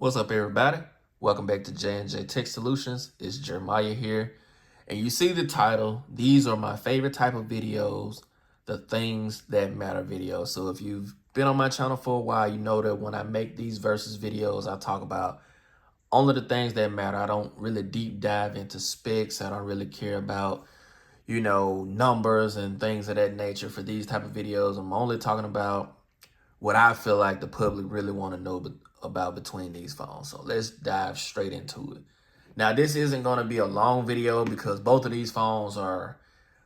What's up, everybody? Welcome back to J&J Tech Solutions. It's Jeremiah here. And you see the title. These are my favorite type of videos, the things that matter videos. So if you've been on my channel for a while, you know that when I make these versus videos, I talk about only the things that matter. I don't really deep dive into specs. I don't really care about, numbers and things of that nature for these type of videos. I'm only talking about what I feel like the public really want to know about between these phones. So let's dive straight into it. Now, this isn't going to be a long video because both of these phones are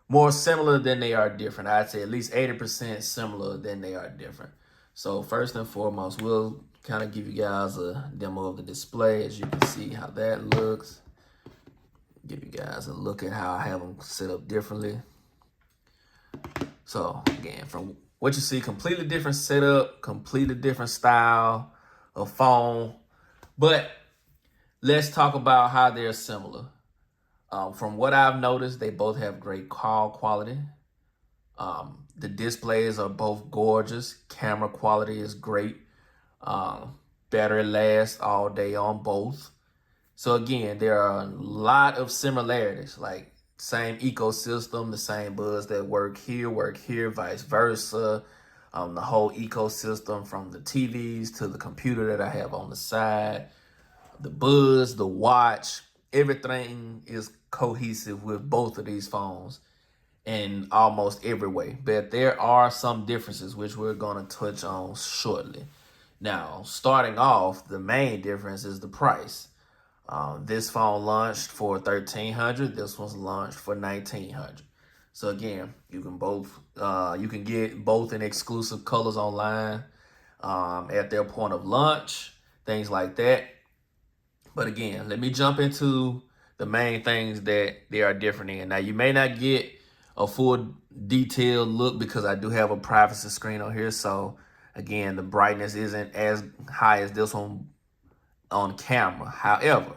more similar than they are different. I'd say at least 80% similar than they are different. So first and foremost, we'll kind of give you guys a demo of the display. As you can see how that looks. Give you guys a look at how I have them set up differently. So again, from what you see, completely different setup, completely different style of phone. But let's talk about how they're similar. From what I've noticed, they both have great call quality. The displays are both gorgeous. Camera quality is great. Battery lasts all day on both. So again, there are a lot of similarities, like same ecosystem, the same buds that work here, vice versa. The whole ecosystem from the TVs to the computer that I have on the side, the buds, the watch, everything is cohesive with both of these phones in almost every way. But there are some differences which we're going to touch on shortly. Now, starting off, the main difference is the price. This phone launched for $1,300. This one's launched for $1,900. So again, you can get both in exclusive colors online at their point of launch, things like that. But again, let me jump into the main things that they are different in. Now, you may not get a full detailed look because I do have a privacy screen on here. So again, the brightness isn't as high as this one on camera. However,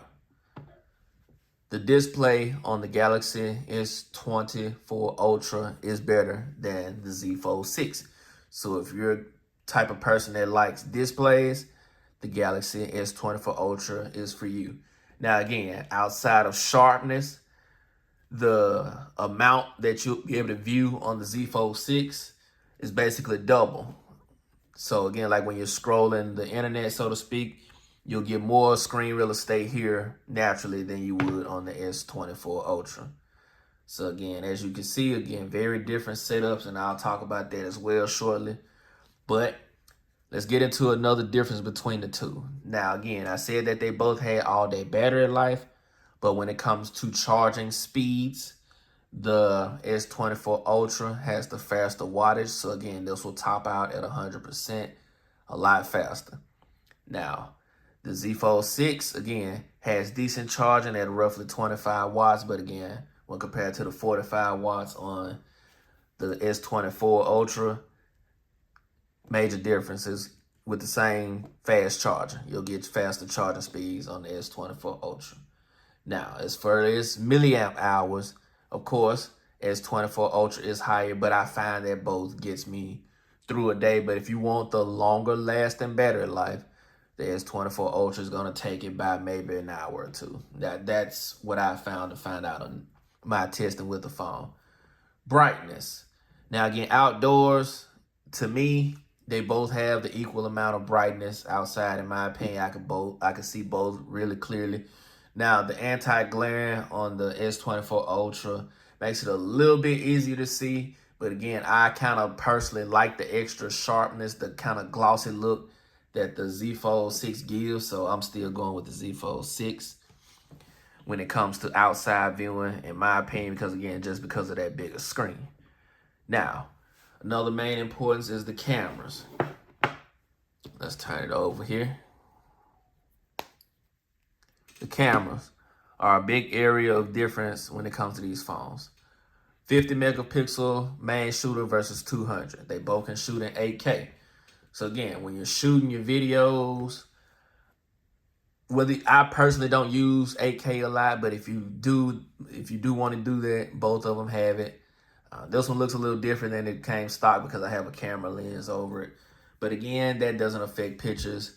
the display on the Galaxy S24 Ultra is better than the Z Fold 6. So if you're a type of person that likes displays, the Galaxy S24 Ultra is for you. Now again, outside of sharpness, the amount that you'll be able to view on the Z Fold 6 is basically double. So again, like when you're scrolling the internet, so to speak, you'll get more screen real estate here naturally than you would on the S24 Ultra. So again, as you can see, again, very different setups, and I'll talk about that as well shortly. But let's get into another difference between the two. Now, again, I said that they both had all-day battery life, but when it comes to charging speeds, the S24 Ultra has the faster wattage. So again, this will top out at 100%, a lot faster. Now, the Z Fold 6, again, has decent charging at roughly 25 watts. But again, when compared to the 45 watts on the S24 Ultra, major differences with the same fast charger. You'll get faster charging speeds on the S24 Ultra. Now, as far as milliamp hours, of course, S24 Ultra is higher, but I find that both gets me through a day. But if you want the longer lasting battery life, the S24 Ultra is going to take it by maybe an hour or two. That's what I found to find out on my testing with the phone. Brightness. Now, again, outdoors, to me, they both have the equal amount of brightness. Outside, in my opinion, I can see both really clearly. Now, the anti-glaring on the S24 Ultra makes it a little bit easier to see. But again, I kind of personally like the extra sharpness, the kind of glossy look that the Z Fold 6 gives. So I'm still going with the Z Fold 6 when it comes to outside viewing, in my opinion, because again, just because of that bigger screen. Now, another main importance is the cameras. Let's turn it over here. The cameras are a big area of difference when it comes to these phones. 50 megapixel main shooter versus 200. They both can shoot in 8K. So again, when you're shooting your videos, I personally don't use 8K a lot, but if you do want to do that, both of them have it. This one looks a little different than it came stock because I have a camera lens over it. But again, that doesn't affect pictures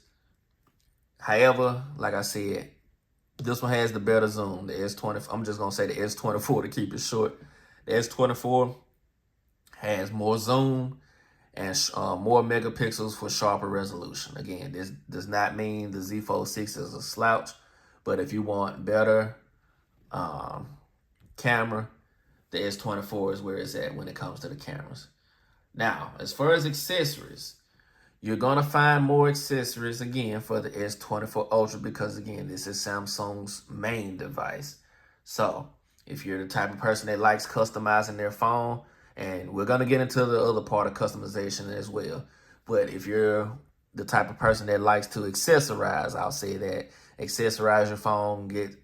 However, like I said, this one has the better zoom. The S24, I'm just going to say the S24 to keep it short. The S24 has more zoom and more megapixels for sharper resolution. Again, this does not mean the Z Fold 6 is a slouch, but if you want better camera, the S24 is where it's at when it comes to the cameras. Now, as far as accessories, you're going to find more accessories again for the S24 Ultra because, again, this is Samsung's main device. So if you're the type of person that likes customizing their phone, and we're going to get into the other part of customization as well. But if you're the type of person that likes to accessorize, I'll say that, accessorize your phone, get,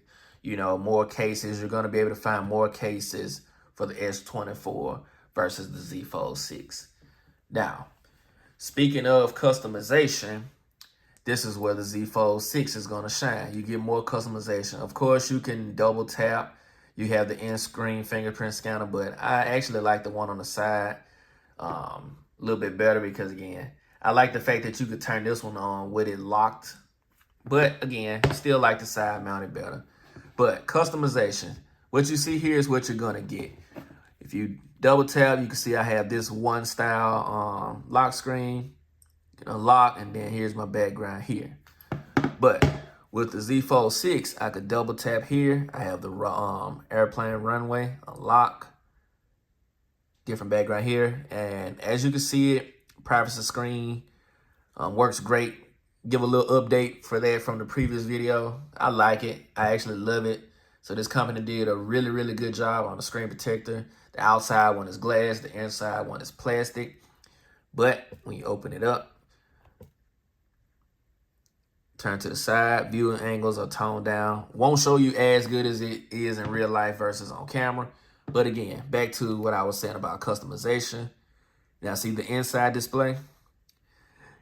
more cases. You're going to be able to find more cases for the S24 versus the Z Fold 6. Now, speaking of customization, this is where the Z Fold 6 is going to shine. You get more customization. Of course, you can double tap. You have the in-screen fingerprint scanner, but I actually like the one on the side a little bit better because, again, I like the fact that you could turn this one on with it locked. But, again, still like the side mounted better. But customization, what you see here is what you're going to get. If you double tap, you can see I have this one style lock screen, unlock, and then here's my background here. But with the Z Fold 6, I could double tap here. I have the airplane runway, unlock, different background here. And as you can see it, privacy screen works great. Give a little update for that from the previous video. I like it. I actually love it. So this company did a really, really good job on the screen protector. The outside one is glass, the inside one is plastic. But when you open it up, turn to the side, viewing angles are toned down. Won't show you as good as it is in real life versus on camera. But again, back to what I was saying about customization. Now see the inside display?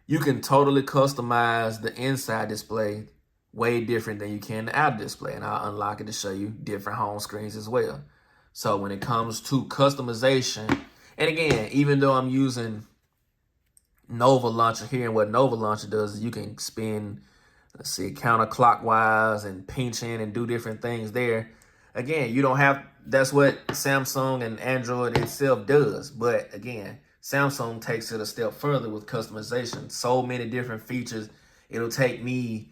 You can totally customize the inside display way different than you can the outer display. And I'll unlock it to show you different home screens as well. So when it comes to customization, and again, even though I'm using Nova Launcher here, and what Nova Launcher does is you can spin, let's see, counterclockwise and pinch in and do different things there. Again, you don't have, that's what Samsung and Android itself does. But again, Samsung takes it a step further with customization. So many different features. It'll take me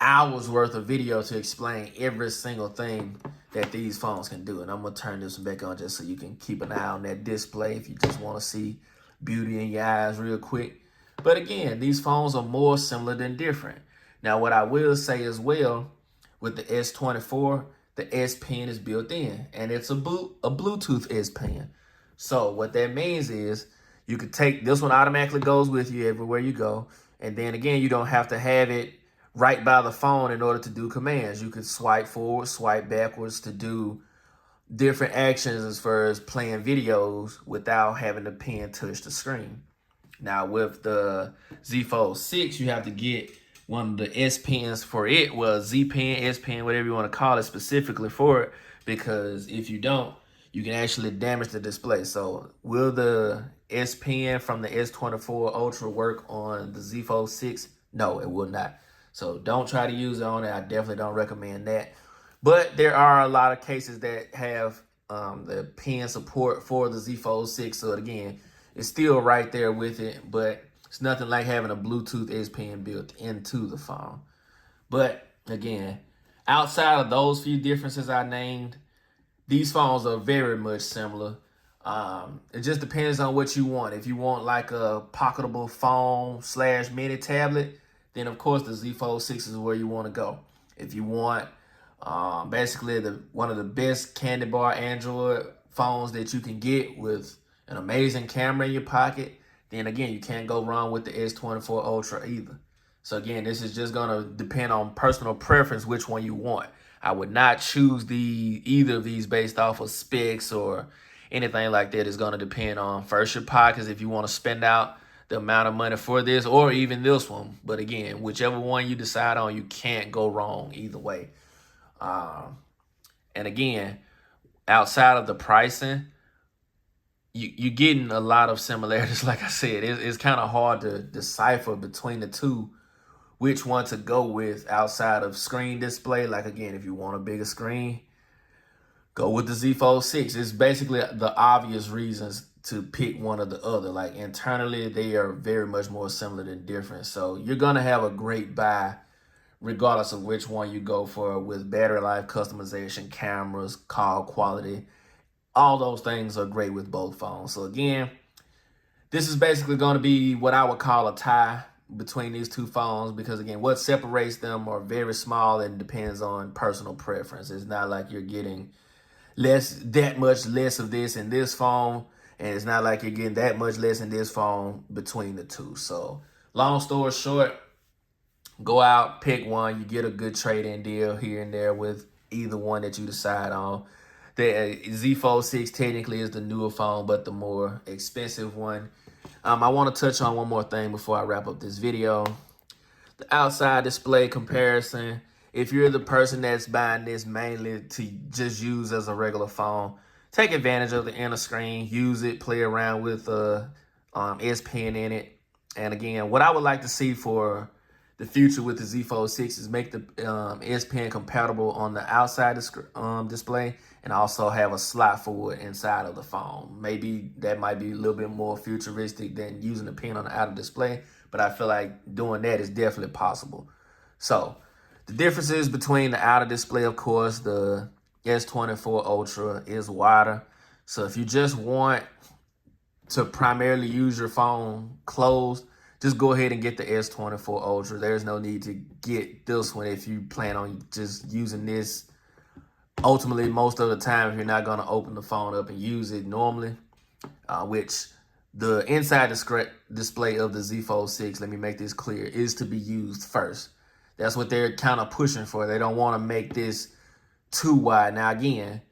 hours worth of video to explain every single thing that these phones can do. And I'm going to turn this one back on just so you can keep an eye on that display if you just want to see beauty in your eyes real quick. But again, these phones are more similar than different. Now, what I will say as well, with the S24, the S Pen is built in, and it's a Bluetooth S Pen. So what that means is you could take, this one automatically goes with you everywhere you go. And then again, you don't have to have it right by the phone in order to do commands. You could swipe forward, swipe backwards to do different actions as far as playing videos without having the pen touch the screen. Now with the Z Fold 6, you have to get one of the S Pens for it. Well, Z Pen, S Pen, whatever you want to call it, specifically for it, because if you don't, you can actually damage the display. So will the S Pen from the S24 Ultra work on the Z Fold 6? No, it will not. So don't try to use it on it. I definitely don't recommend that. But there are a lot of cases that have the pen support for the Z Fold 6. So again, it's still right there with it, but it's nothing like having a Bluetooth S Pen built into the phone. But again, outside of those few differences I named, these phones are very much similar. It just depends on what you want. If you want like a pocketable phone / mini tablet, then of course the Z Fold 6 is where you want to go. If you want basically one of the best candy bar Android phones that you can get with an amazing camera in your pocket, then again, you can't go wrong with the S24 Ultra either. So again, this is just gonna depend on personal preference, which one you want. I would not choose either of these based off of specs or anything like that. It's gonna depend on first your pockets if you want to spend out the amount of money for this, or even this one. But again, whichever one you decide on, you can't go wrong either way. And again, outside of the pricing, you're getting a lot of similarities. Like I said, it's kind of hard to decipher between the two which one to go with outside of screen display. Like again, if you want a bigger screen, go with the Z Fold 6. It's basically the obvious reasons to pick one or the other. Like internally, they are very much more similar than different. So you're gonna have a great buy regardless of which one you go for, with battery life, customization, cameras, call quality. All those things are great with both phones. So again, this is basically going to be what I would call a tie between these two phones, because again, what separates them are very small and depends on personal preference. It's not like you're getting that much less of this in this phone, and it's not like you're getting that much less in this phone between the two. So long story short, go out, pick one. You get a good trade-in deal here and there with either one that you decide on. The Z Fold 6 technically is the newer phone, but the more expensive one. I want to touch on one more thing before I wrap up this video. The outside display comparison. If you're the person that's buying this mainly to just use as a regular phone, take advantage of the inner screen, use it, play around with S Pen in it. And again, what I would like to see for the future with the Z Fold 6 is make the S Pen compatible on the outside display, and also have a slot for it inside of the phone. Maybe that might be a little bit more futuristic than using the pen on the outer display, but I feel like doing that is definitely possible. So the differences between the outer display, of course, the S24 Ultra is wider. So if you just want to primarily use your phone closed, just go ahead and get the S24 Ultra. There's no need to get this one if you plan on just using this ultimately most of the time, if you're not going to open the phone up and use it normally, which the inside display of the Z Fold 6, let me make this clear, is to be used first. That's what they're kind of pushing for. They don't want to make this too wide. Now, again,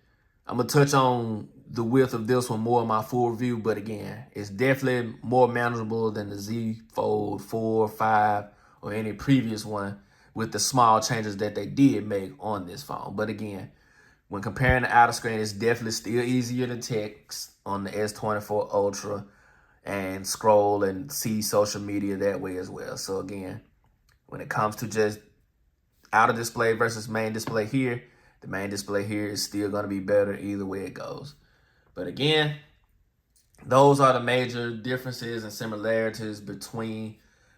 I'm going to touch on the width of this one more in my full review, but again, it's definitely more manageable than the Z Fold 4, 5, or any previous one, with the small changes that they did make on this phone. But again, when comparing the outer screen, it's definitely still easier to text on the S24 Ultra and scroll and see social media that way as well. So again, when it comes to just outer display versus main display here, the main display here is still going to be better either way it goes. But again, those are the major differences and similarities between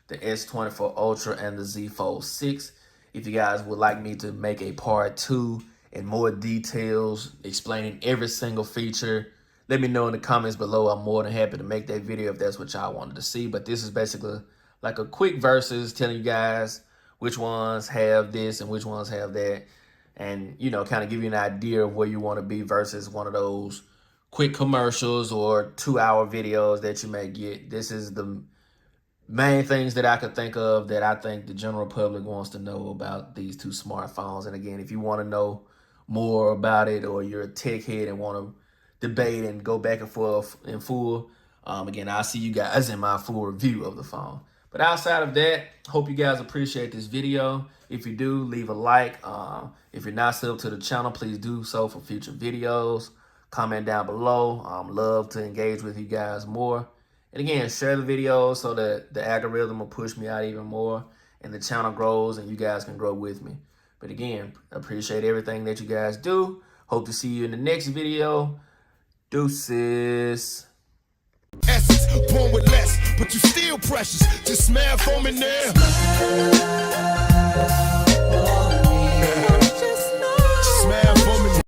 the S24 Ultra and the Z Fold 6. If you guys would like me to make a part 2 and more details explaining every single feature, let me know in the comments below. I'm more than happy to make that video if that's what y'all wanted to see. But this is basically like a quick versus telling you guys which ones have this and which ones have that, and you know, kind of give you an idea of where you want to be versus one of those quick commercials or 2-hour videos that you may get. This is the main things that I could think of that I think the general public wants to know about these two smartphones. And again, if you want to know more about it, or you're a tech head and want to debate and go back and forth in full, again, I'll see you guys in my full review of the phone. But outside of that, hope you guys appreciate this video. If you do, leave a like. If you're not subbed to the channel, please do so for future videos. Comment down below. Love to engage with you guys more. And again, share the video so that the algorithm will push me out even more and the channel grows and you guys can grow with me. But again, appreciate everything that you guys do. Hope to see you in the next video. Deuces. Essence, born with less, but you still precious. Just smile for me now.